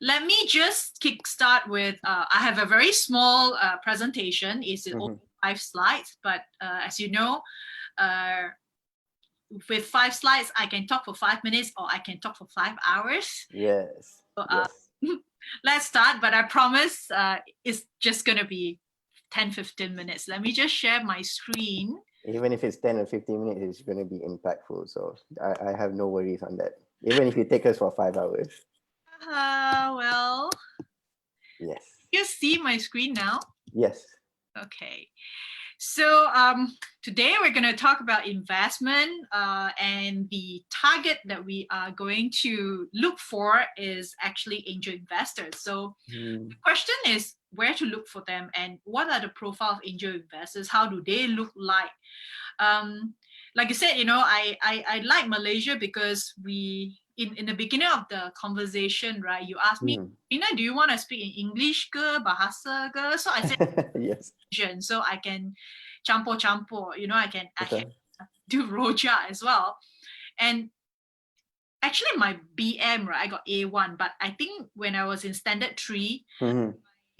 let me just kickstart with, I have a very small presentation. It's only 5 slides, but as you know, with 5 slides, I can talk for 5 minutes or I can talk for 5 hours. Yes. So, Yes. let's start, but I promise it's just going to be 10-15 minutes. Let me just share my screen. Even if it's 10 or 15 minutes, it's going to be impactful. So I have no worries on that. Even if you take us for 5 hours. Well, yes. You see my screen now? Yes. Okay. So today we're going to talk about investment, and the target that we are going to look for is actually angel investors. So the question is where to look for them and what are the profile of angel investors? How do they look like? Like I said, I like Malaysia because we in the beginning of the conversation, right? You asked me, Rina, do you want to speak in English ke, bahasa ke? So I said yes. So I can campur, I can do rojak as well. And actually my BM, right, I got A1, but I think when I was in standard 3,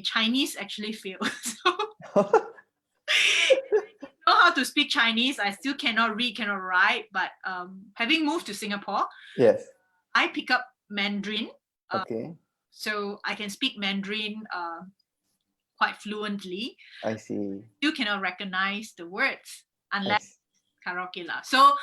Chinese actually failed. So know how to speak Chinese. I still cannot read, cannot write, but having moved to Singapore, yes, I pick up Mandarin. Okay. So I can speak Mandarin quite fluently. I see. You cannot recognize the words unless karaoke lah. So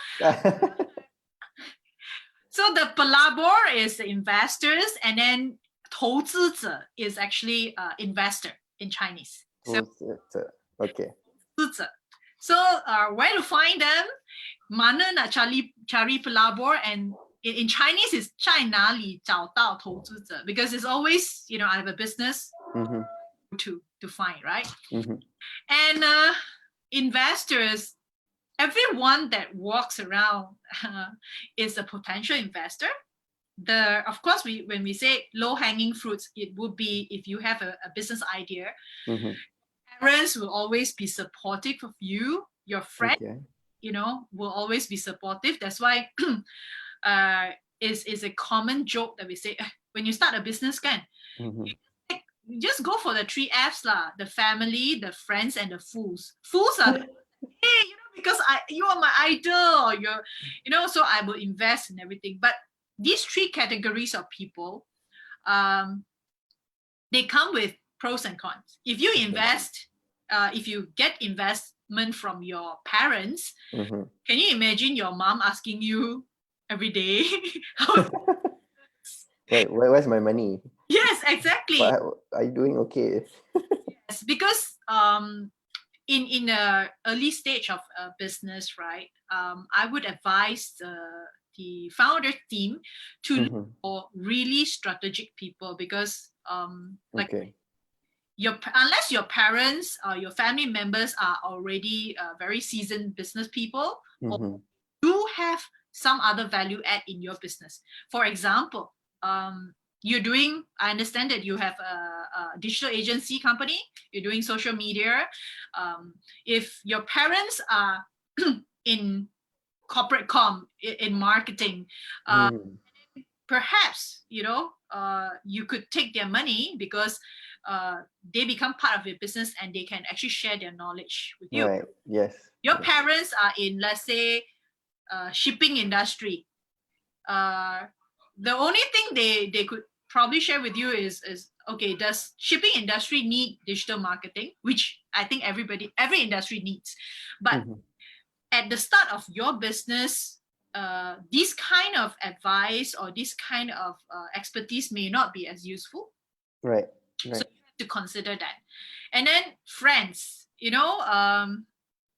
so the Palabor is the investors, and then 投资者 is actually investor in Chinese. So okay. 投资者. So where to find them? Mana nak cari pelabur, and in Chinese is 在哪里找到投资者? Because it's always, I have a business to find, right? And investors, everyone that walks around is a potential investor. Of course, when we say low-hanging fruits, it would be if you have a business idea. Parents will always be supportive of you. Your friend, will always be supportive. That's why is a common joke that we say when you start a business, you just go for the 3 Fs lah: the family, the friends, and the fools. Fools are hey, because you are my idol. So I will invest in everything. But these 3 categories of people, they come with pros and cons. If you invest, if you get investment from your parents, can you imagine your mom asking you every day, where's my money? Yes, exactly. Are you doing okay? Yes, because in the early stage of a business, right, I would advise the founder team to look for really strategic people, because unless your parents or your family members are already very seasoned business people, or do have some other value add in your business. For example, I understand that you have a digital agency company, you're doing social media. If your parents are in corporate in marketing, perhaps, you could take their money, because they become part of your business and they can actually share their knowledge with you. Right. Yes. Your parents are in, let's say, shipping industry. The only thing they could probably share with you is okay, does shipping industry need digital marketing? Which I think every industry needs. But at the start of your business, this kind of advice or this kind of expertise may not be as useful. Right. So you have to consider that. And then friends,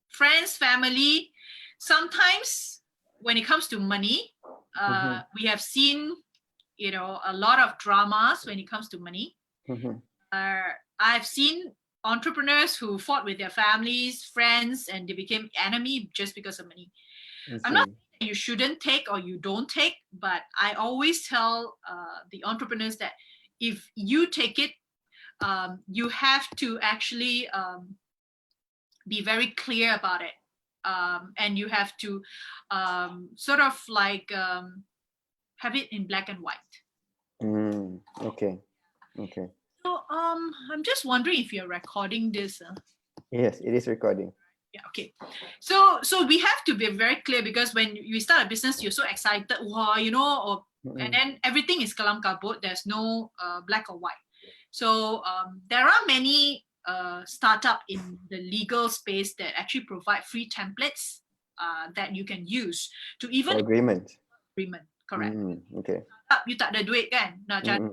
friends, family. Sometimes when it comes to money, we have seen, a lot of dramas when it comes to money. I've seen entrepreneurs who fought with their families, friends, and they became enemy just because of money. I'm not saying you shouldn't take or you don't take, but I always tell the entrepreneurs that if you take it, you have to actually be very clear about it. And you have to sort of like have it in black and white. Okay. Okay. So I'm just wondering if you're recording this. Yes, it is recording. Yeah, okay. So we have to be very clear, because when you start a business, you're so excited, wow, and then everything is kalam kabut. There's no black or white. So there are many startup in the legal space that actually provide free templates that you can use to even For agreement. agreement. Correct. Okay. You tak ada duit kan? Nak cari,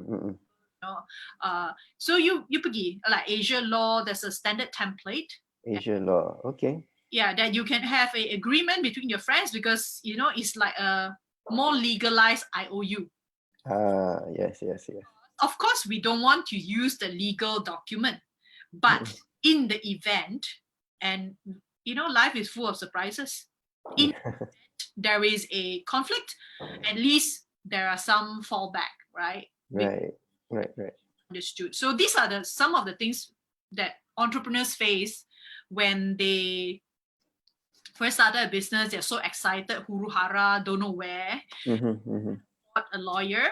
so you pergi like Asia law. There's a standard template. Asia law. Okay. Yeah, that you can have a agreement between your friends, because it's like a more legalized IOU. Yes. Of course, we don't want to use the legal document, but in the event, and life is full of surprises. In there is a conflict, at least there are some fallback, right? Right. Understood. So these are some of the things that entrepreneurs face when they first started a business. They're so excited, huru hara, don't know where. Got a lawyer.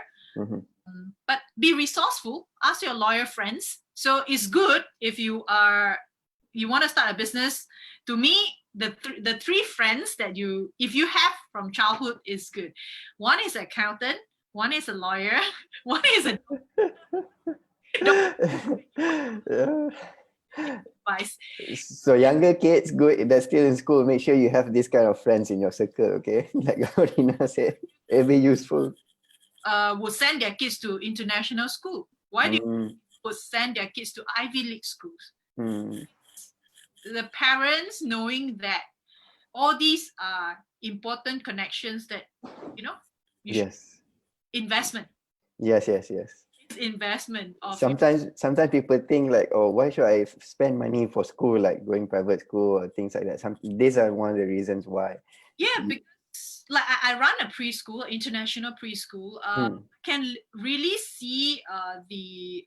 But be resourceful. Ask your lawyer friends. So it's good if you want to start a business. To me, the three friends that if you have from childhood is good. One is an accountant, one is a lawyer, one is a advice. So younger kids, good, they're still in school, make sure you have this kind of friends in your circle, okay? Like what Rina said, it'll be useful. Would send their kids to international school. Why do you would send their kids to Ivy League schools? The parents, knowing that all these are important connections, that Yes. Investment. Yes. Investment of sometimes people think like, oh, why should I spend money for school, like going private school or things like that. These are one of the reasons why. Yeah, because like I run a preschool, international preschool. Can really see the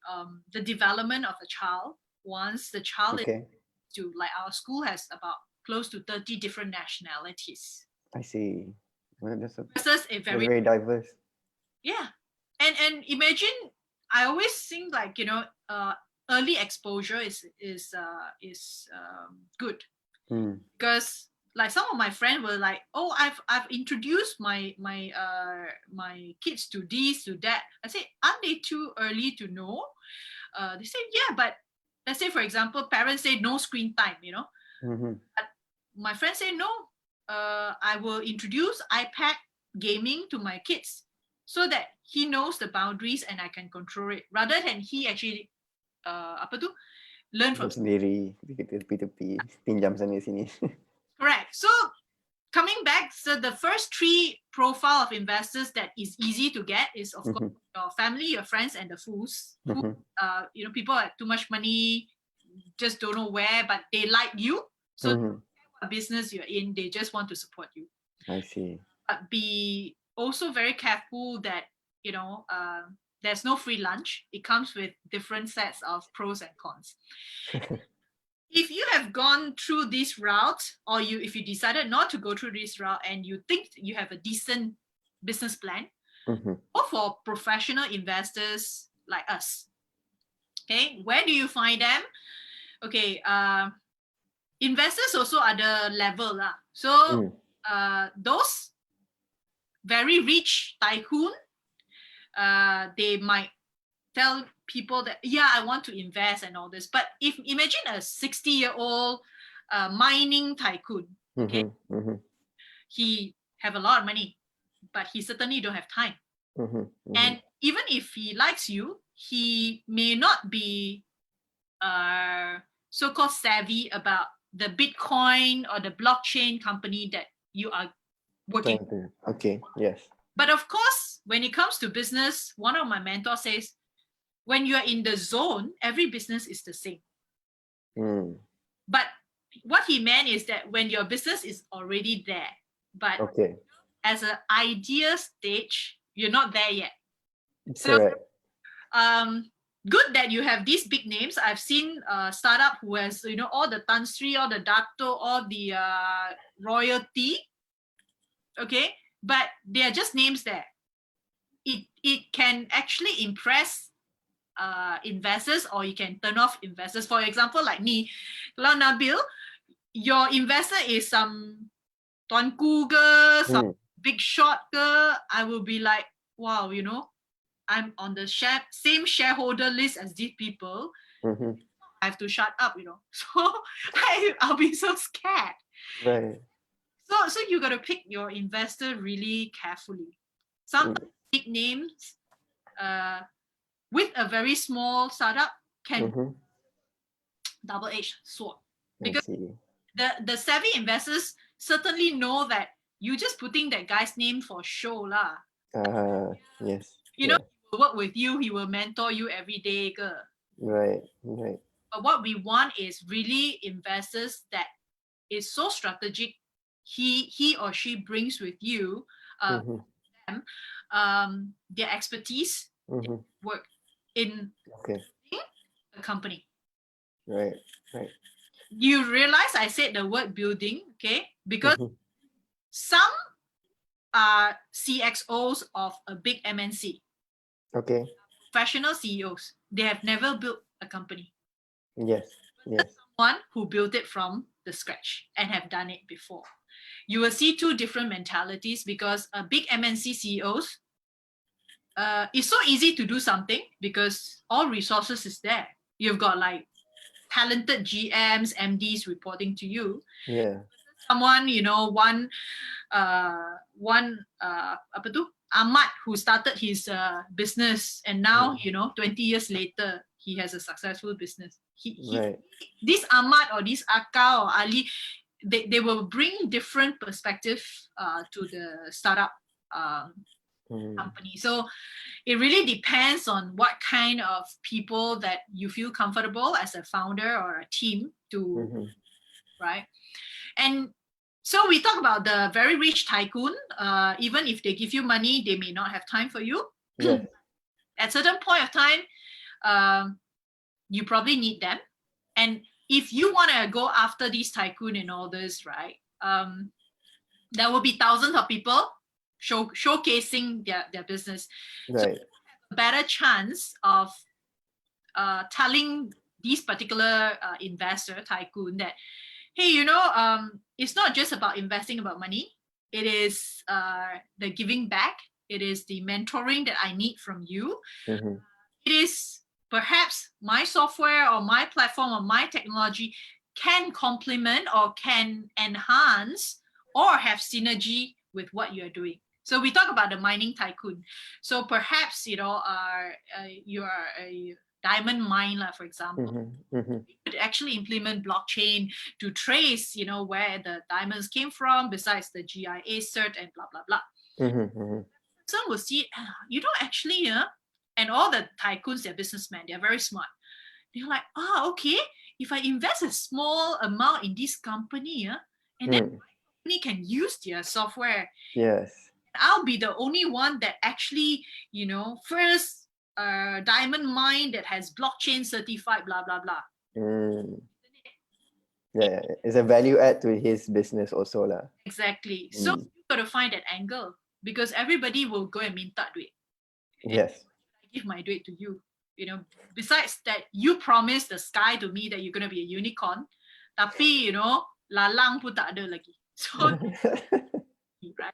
development of a child once the child is to, like, our school has about close to 30 different nationalities. I see. Well, that's a very diverse. Yeah, and imagine, I always think like early exposure is good, because like some of my friends were like, oh, I've introduced my kids to this, to that. I said, aren't they too early to know? They say, yeah, but let's say, for example, parents say no screen time, but my friends say no. I will introduce iPad gaming to my kids so that he knows the boundaries and I can control it, rather than he actually learn from sendiri, P2P, pinjam sana sini. Correct. So coming back, so the first three profile of investors that is easy to get is, of course, your family, your friends, and the fools. People have too much money, just don't know where, but they like you. So what business you're in, they just want to support you. I see. But be also very careful that there's no free lunch. It comes with different sets of pros and cons. If you have gone through this route, or if you decided not to go through this route and you think you have a decent business plan, or for professional investors like us, okay, where do you find them? Okay, investors also are the level lah. So those very rich tycoon, they might tell people that, yeah, I want to invest and all this. But if imagine a 60-year-old mining tycoon, okay, he have a lot of money, but he certainly don't have time. And even if he likes you, he may not be so-called savvy about the Bitcoin or the blockchain company that you are working. Okay, yes. But of course, when it comes to business, one of my mentors says, when you are in the zone, every business is the same. But what he meant is that when your business is already there, but as an idea stage, you're not there yet. Correct. Good that you have these big names. I've seen startup who has all the Tan Sri, all the Dato, all the royalty. Okay, but they are just names there. it can actually impress investors, or you can turn off investors. For example, like me, kalau Nabil, your investor is some tuanku ke, some big shot ke, I will be like, wow, I'm on the same shareholder list as these people. I have to shut up, So I'll be so scared. Right. So you got to pick your investor really carefully. Some big names with a very small startup can double-edged sword, because the savvy investors certainly know that you're just putting that guy's name for show lah. Yes. He will work with you, he will mentor you every day ke. Right. But what we want is really investors that is so strategic. He or she brings with you them, their expertise, work in a company. Right. You realize I said the word building, okay? Because some are CXOs of a big MNC. Okay. Professional CEOs. They have never built a company. Yes. Someone who built it from the scratch and have done it before. You will see two different mentalities, because a big MNC CEOs, it's so easy to do something because all resources is there. You've got like talented GMs, MDs reporting to you. Yeah. Someone, Ahmad, who started his business, and now 20 years later he has a successful business. This Ahmad or this Akka or Ali, they will bring different perspective to the startup company. So it really depends on what kind of people that you feel comfortable as a founder or a team to, right? And so we talk about the very rich tycoon. Even if they give you money, they may not have time for you. Yes. At certain point of time, you probably need them. And if you want to go after these tycoon and all this, right, there will be thousands of people showcasing their business. Right. So you have a better chance of telling these particular investor tycoon that, hey, it's not just about investing about money. It is the giving back. It is the mentoring that I need from you. It is perhaps my software or my platform or my technology can complement or can enhance or have synergy with what you're doing. So we talk about the mining tycoon. So perhaps, you are a diamond miner, for example. You could actually implement blockchain to trace, where the diamonds came from, besides the GIA cert and blah, blah, blah. Some will see, actually, and all the tycoons, they're businessmen, they're very smart. They're like, okay, if I invest a small amount in this company, and then my company can use their software. Yes. I'll be the only one that actually, first diamond mine that has blockchain certified, blah, blah, blah. Yeah, it's a value add to his business also lah. Exactly. So you got to find that angle, because everybody will go and minta duit. Yes. I give my duit to you. Besides that, you promised the sky to me that you're going to be a unicorn. Tapi, lalang pun tak ada lagi. So, right?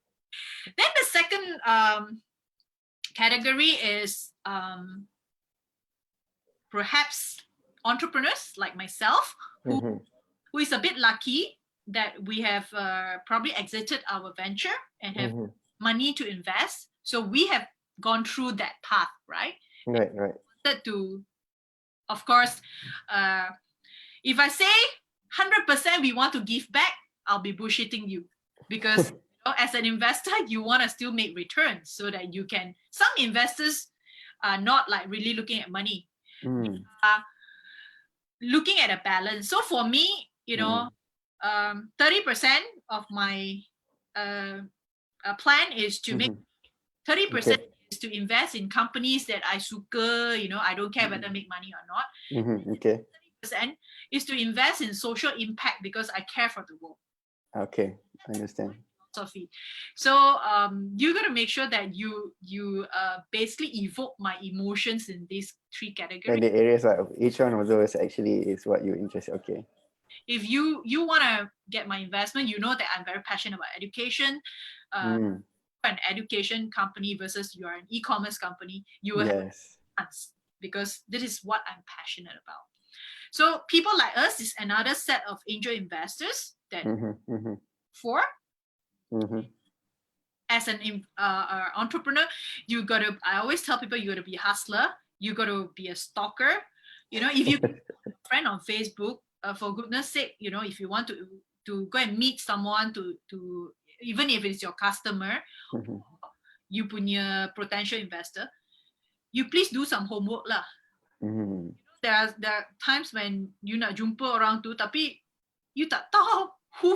Then the second category is perhaps entrepreneurs like myself, who is a bit lucky that we have probably exited our venture and have money to invest. So we have gone through that path, right? Right. To, of course, if I say 100% we want to give back, I'll be bullshitting you, because as an investor, you want to still make returns so that you can. Some investors are not like really looking at money. They are looking at a balance. So for me, 30% of my plan is to make 30% is to invest in companies that I suka, I don't care whether make money or not. Okay. 30% is to invest in social impact because I care for the world. Okay, I understand. philosophy. So you got to make sure that you basically evoke my emotions in these three categories. And the areas of each one of those actually is what you're interested. Okay. If you want to get my investment, you know that I'm very passionate about education. An education company versus you are an e-commerce company, you will have chance, because this is what I'm passionate about. So people like us is another set of angel investors that for as an entrepreneur, you got to, I always tell people, you got to be a hustler, you got to be a stalker. You know, if you friend on Facebook, for goodness sake, you know, if you want to go and meet someone to even if it's your customer, you punya potential investor, you please do some homework lah. There are times when you nak jumpa orang tu, tapi you tak tahu who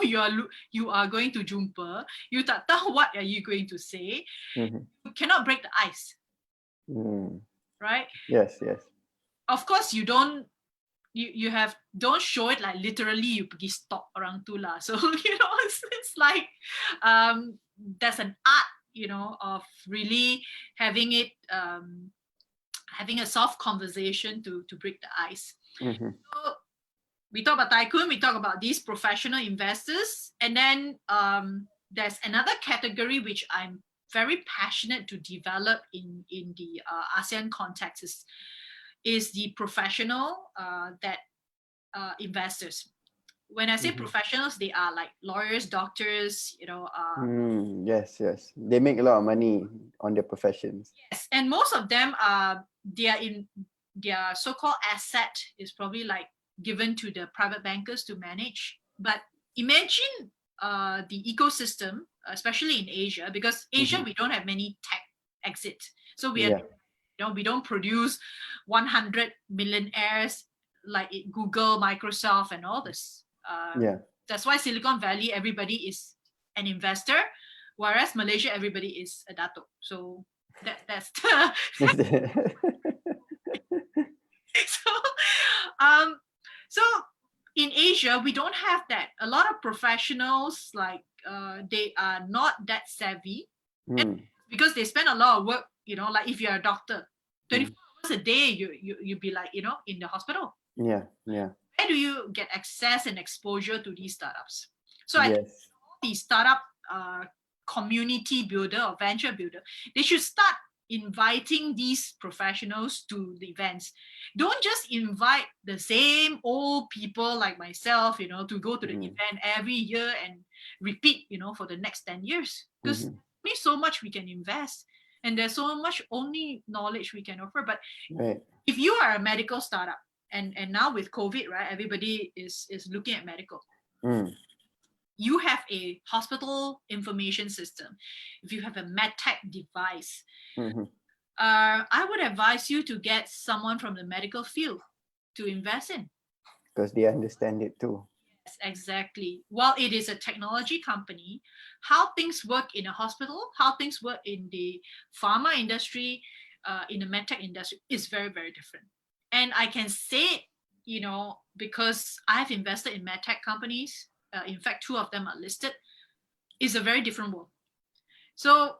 you are going to jumpa, you tak tahu what are you going to say, you cannot break the ice, right? Yes. Of course, you don't show it like literally you pergi stalk orang tu lah. So you know, it's like there's an art, you know, of really having it having a soft conversation to break the ice. So we talk about tycoon, we talk about these professional investors, and then there's another category which I'm very passionate to develop in the ASEAN context is the professional investors. When I say professionals, they are like lawyers, doctors, you know. Yes. They make a lot of money on their professions. Yes, and most of them are their so-called asset is probably like given to the private bankers to manage. But imagine the ecosystem, especially in Asia, because Asia we don't have many tech exits, so we are, you know, we don't produce 100 millionaires like Google, Microsoft, and all this. That's why Silicon Valley everybody is an investor, whereas Malaysia everybody is a dato. So that's so in Asia we don't have that. A lot of professionals like they are not that savvy, because they spend a lot of work, you know, like if you're a doctor 24 hours a day, you be like, you know, in the hospital. Where do you get access and exposure to these startups? So I think the startup community builder or venture builder, they should start inviting these professionals to the events. Don't just invite the same old people like myself, you know, to go to the event every year and repeat, you know, for the next 10 years. Because there's so much we can invest and there's so much only knowledge we can offer. But if you are a medical startup, and now with COVID, right, everybody is looking at medical. You have a hospital information system. If you have a medtech device, I would advise you to get someone from the medical field to invest in. Because they understand it too. Yes, exactly. While it is a technology company, how things work in a hospital, how things work in the pharma industry, in the medtech industry is very, very different. And I can say it, you know, because I've invested in medtech companies. In fact, 2 of them are listed. It's a very different world. So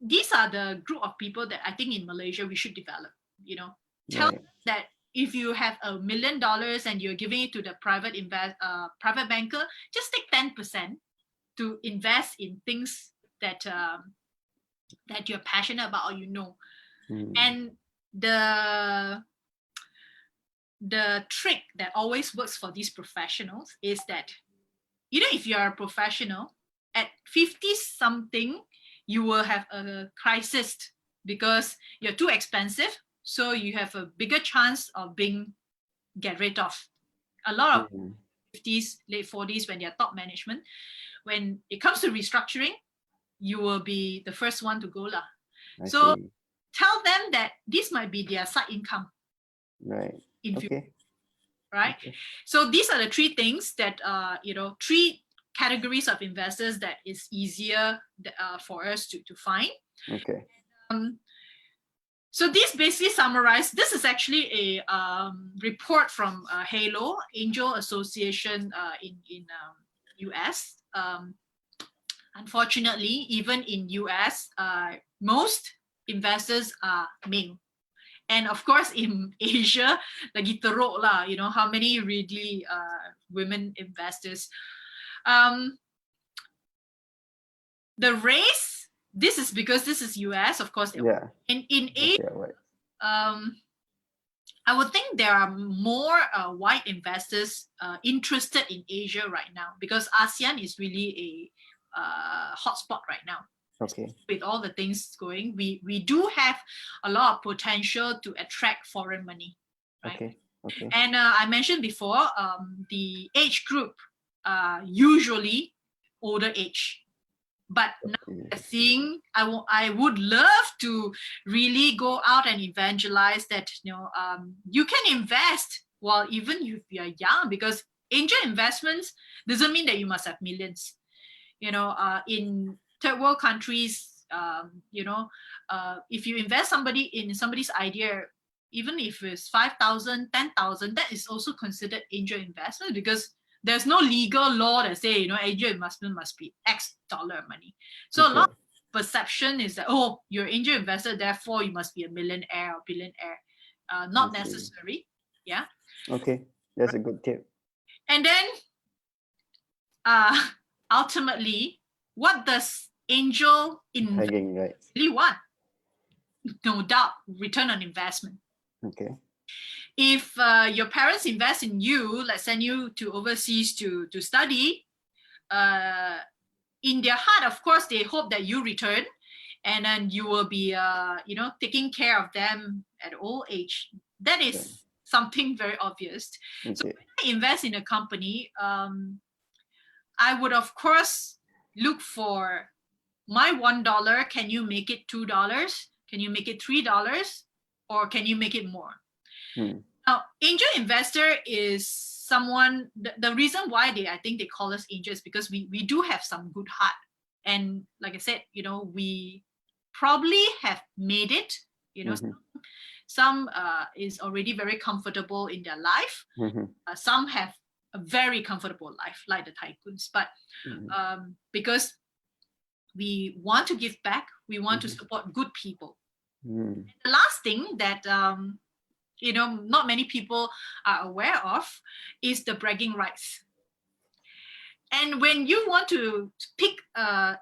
these are the group of people that I think in Malaysia we should develop. You know, tell them that if you have $1 million and you're giving it to the private banker, just take 10% to invest in things that that you're passionate about or you know. And the trick that always works for these professionals is that, you know, if you're a professional at 50 something, you will have a crisis because you're too expensive. So you have a bigger chance of being get rid of. A lot of 50s, late 40s, when they're top management, when it comes to restructuring, you will be the first one to go lah. So tell them that this might be their side income. In future, right? So these are the 3 things that you know, 3 categories of investors that is easier for us to find. So this basically summarized. This is actually a report from Halo Angel Association in US. Unfortunately, even in US, most investors are male. And of course, in Asia, lagi teruk lah, how many really women investors. The race, this is because this is US, of course. Yeah. In Okay, Asia, right. I would think there are more white investors interested in Asia right now, because ASEAN is really a hotspot right now. Okay. With all the things going, we do have a lot of potential to attract foreign money, right? Okay. Okay. And I mentioned before, the age group usually older age. But now we're seeing, I would love to really go out and evangelize that you can invest while even if you're young, because angel investments doesn't mean that you must have millions. In third world countries, if you invest in somebody's idea, even if it's 5,000, 10,000, that is also considered angel investment, because there's no legal law that say angel investment must be X dollar money. So a lot of perception is that, oh, you're angel investor, therefore you must be a millionaire or billionaire. Not necessary. Yeah. Okay, that's a good tip. And then ultimately, what does angel investment really want? No doubt, return on investment. Okay. If your parents invest in you, like send you to overseas to study, in their heart, of course, they hope that you return, and then you will be, taking care of them at old age. That is something very obvious. Okay. So when I invest in a company, I would, of course, look for my $1. Can you make it $2? Can you make it $3? Or can you make it more? Now, angel investor is someone, the reason why I think they call us angels, because we do have some good heart. And like I said, we probably have made it, some is already very comfortable in their life. Some have a very comfortable life, like the tycoons. But because we want to give back, we want to support good people. The last thing that not many people are aware of is the bragging rights. And when you want to pick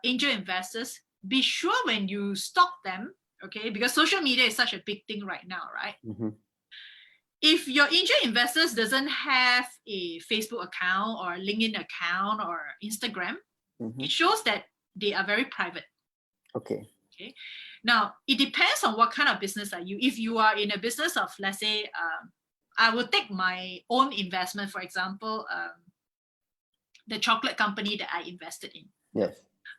angel investors, be sure when you stalk them, okay, because social media is such a big thing right now, right? If your angel investors doesn't have a Facebook account or LinkedIn account or Instagram, it shows that they are very private. Okay. Now, it depends on what kind of business are you. If you are in a business of, let's say, I will take my own investment, for example, the chocolate company that I invested in. Yes.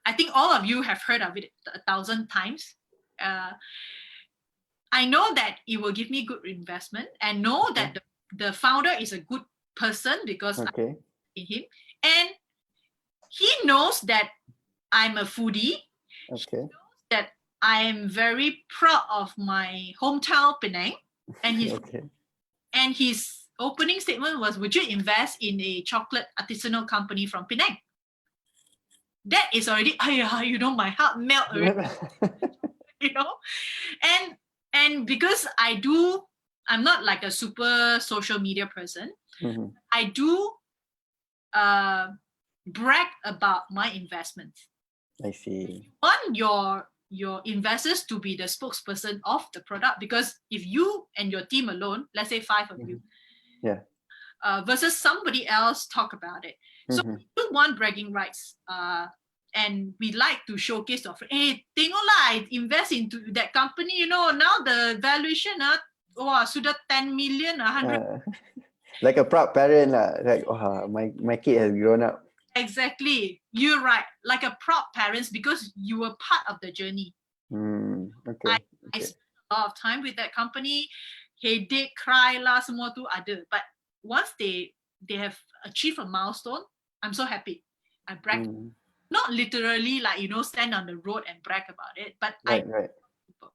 I think all of you have heard of it 1,000 times. I know that it will give me good investment, and know that the founder is a good person because I in him, and he knows that I'm a foodie. He knows that I am very proud of my hometown Penang, and his opening statement was, "Would you invest in a chocolate artisanal company from Penang?" That is already, my heart melt already. And because I'm not like a super social media person. I do brag about my investments. I see. Want your investors to be the spokesperson of the product, because if you and your team alone, let's say 5 of you, versus somebody else talk about it. So we do want bragging rights, and we like to showcase of, hey, tengoklah, I invest into that company, now the valuation sudah 10 million, 100. Like a proud parent, like, oh, my kid has grown up. Exactly, you're right. Like a proud parents, because you were part of the journey. I spent a lot of time with that company. Headache, cry lah, semua tu ada. But once they have achieved a milestone, I'm so happy. I brag. Not literally like, stand on the road and brag about it, but people.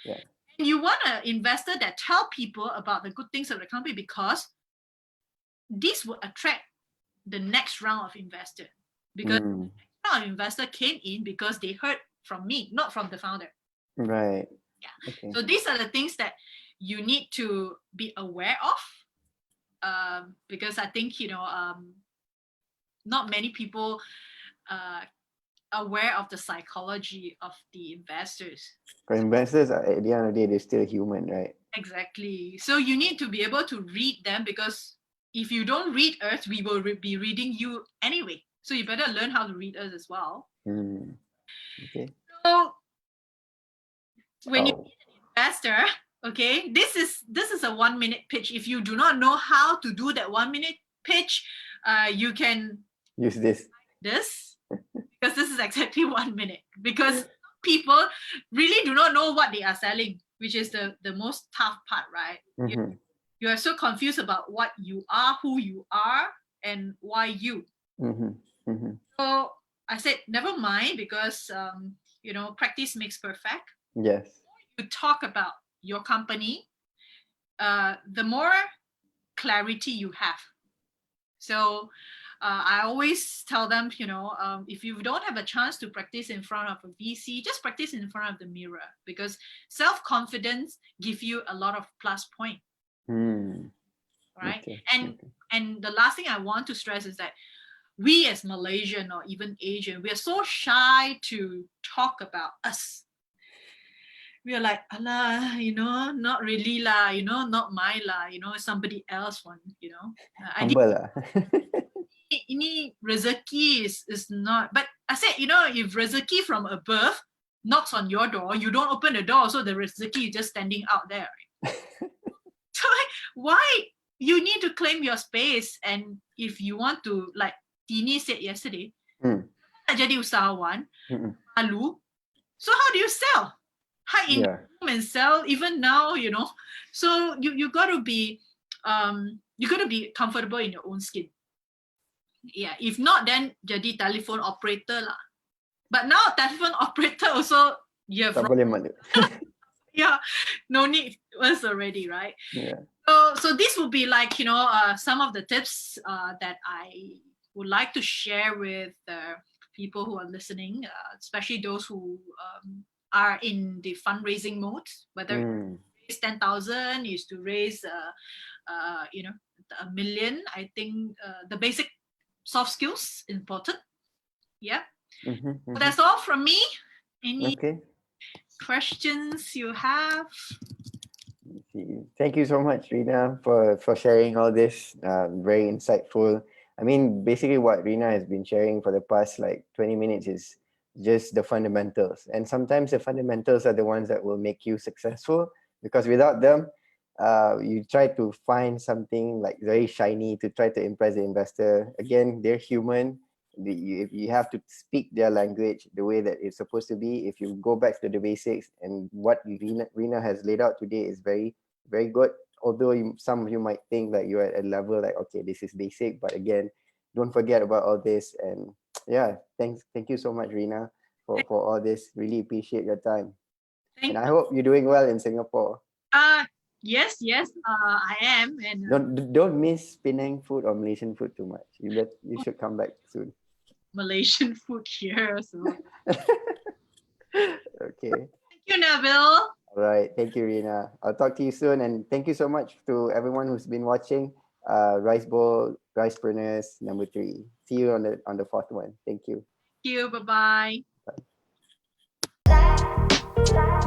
Yeah. And you want an investor that tell people about the good things of the company, because this will attract the next round of investor. Because of investor came in because they heard from me, not from the founder. Right. Yeah. Okay. So these are the things that you need to be aware of, because I think not many people aware of the psychology of the investors. For investors, at the end of the day, they're still human, right? Exactly. So you need to be able to read them, because if you don't read us, we will be reading you anyway. So you better learn how to read us as well. Okay. So when you Oh, meet an investor, okay, this is a 1 minute pitch. If you do not know how to do that 1 minute pitch, you can use this. this, because this is exactly 1 minute. Because people really do not know what they are selling, which is the most tough part, right? Mm-hmm. You are so confused about what you are, who you are, and why you. Mm-hmm. Mm-hmm. So I said, never mind, because practice makes perfect. Yes. You talk about your company, the more clarity you have. So I always tell them, if you don't have a chance to practice in front of a VC, just practice in front of the mirror, because self-confidence gives you a lot of plus point. Right? Okay. And the last thing I want to stress is that we as Malaysian or even Asian, we are so shy to talk about us. We are like, Allah, not really lah, not my lah, somebody else one, Humble lah. ini rezeki is not. But I said, if rezeki from above knocks on your door, you don't open the door, so the rezeki is just standing out there. Right? So why you need to claim your space? And if you want to, like Tini said yesterday, jadi usahawan, malu. So how do you sell? Hide in the room and sell even now, So you got to be comfortable in your own skin. Yeah, if not, then jadi telephone operator lah. But now telephone operator also you have yeah, no need was already, right? Yeah. So this would be like some of the tips that I would like to share with people who are listening, especially those who are in the fundraising mode, whether it's 10,000 is to raise $1 million. I think the basic soft skills important. Yeah. So that's all from me. Any questions you have? Thank you so much, Rina, for sharing all this. Very insightful. I mean, basically what Rina has been sharing for the past 20 minutes is just the fundamentals. And sometimes the fundamentals are the ones that will make you successful, because without them, you try to find something very shiny to try to impress the investor. Again, they're human. You have to speak their language the way that it's supposed to be. If you go back to the basics, and what Rina has laid out today is very, very good. Although some of you might think that you're at a level okay, this is basic, but again, don't forget about all this. And yeah, thank you so much, Rina, for all this. Really appreciate your time. And I hope you're doing well in Singapore. Yes, I am. And don't miss Penang food or Malaysian food too much. You should come back soon. Malaysian food here. So. Okay. Thank you, Neville. All right. Thank you, Rina. I'll talk to you soon. And thank you so much to everyone who's been watching Rice Bowl, Ricepreneurs #3. See you on the fourth one. Thank you. Thank you. Bye-bye. Bye.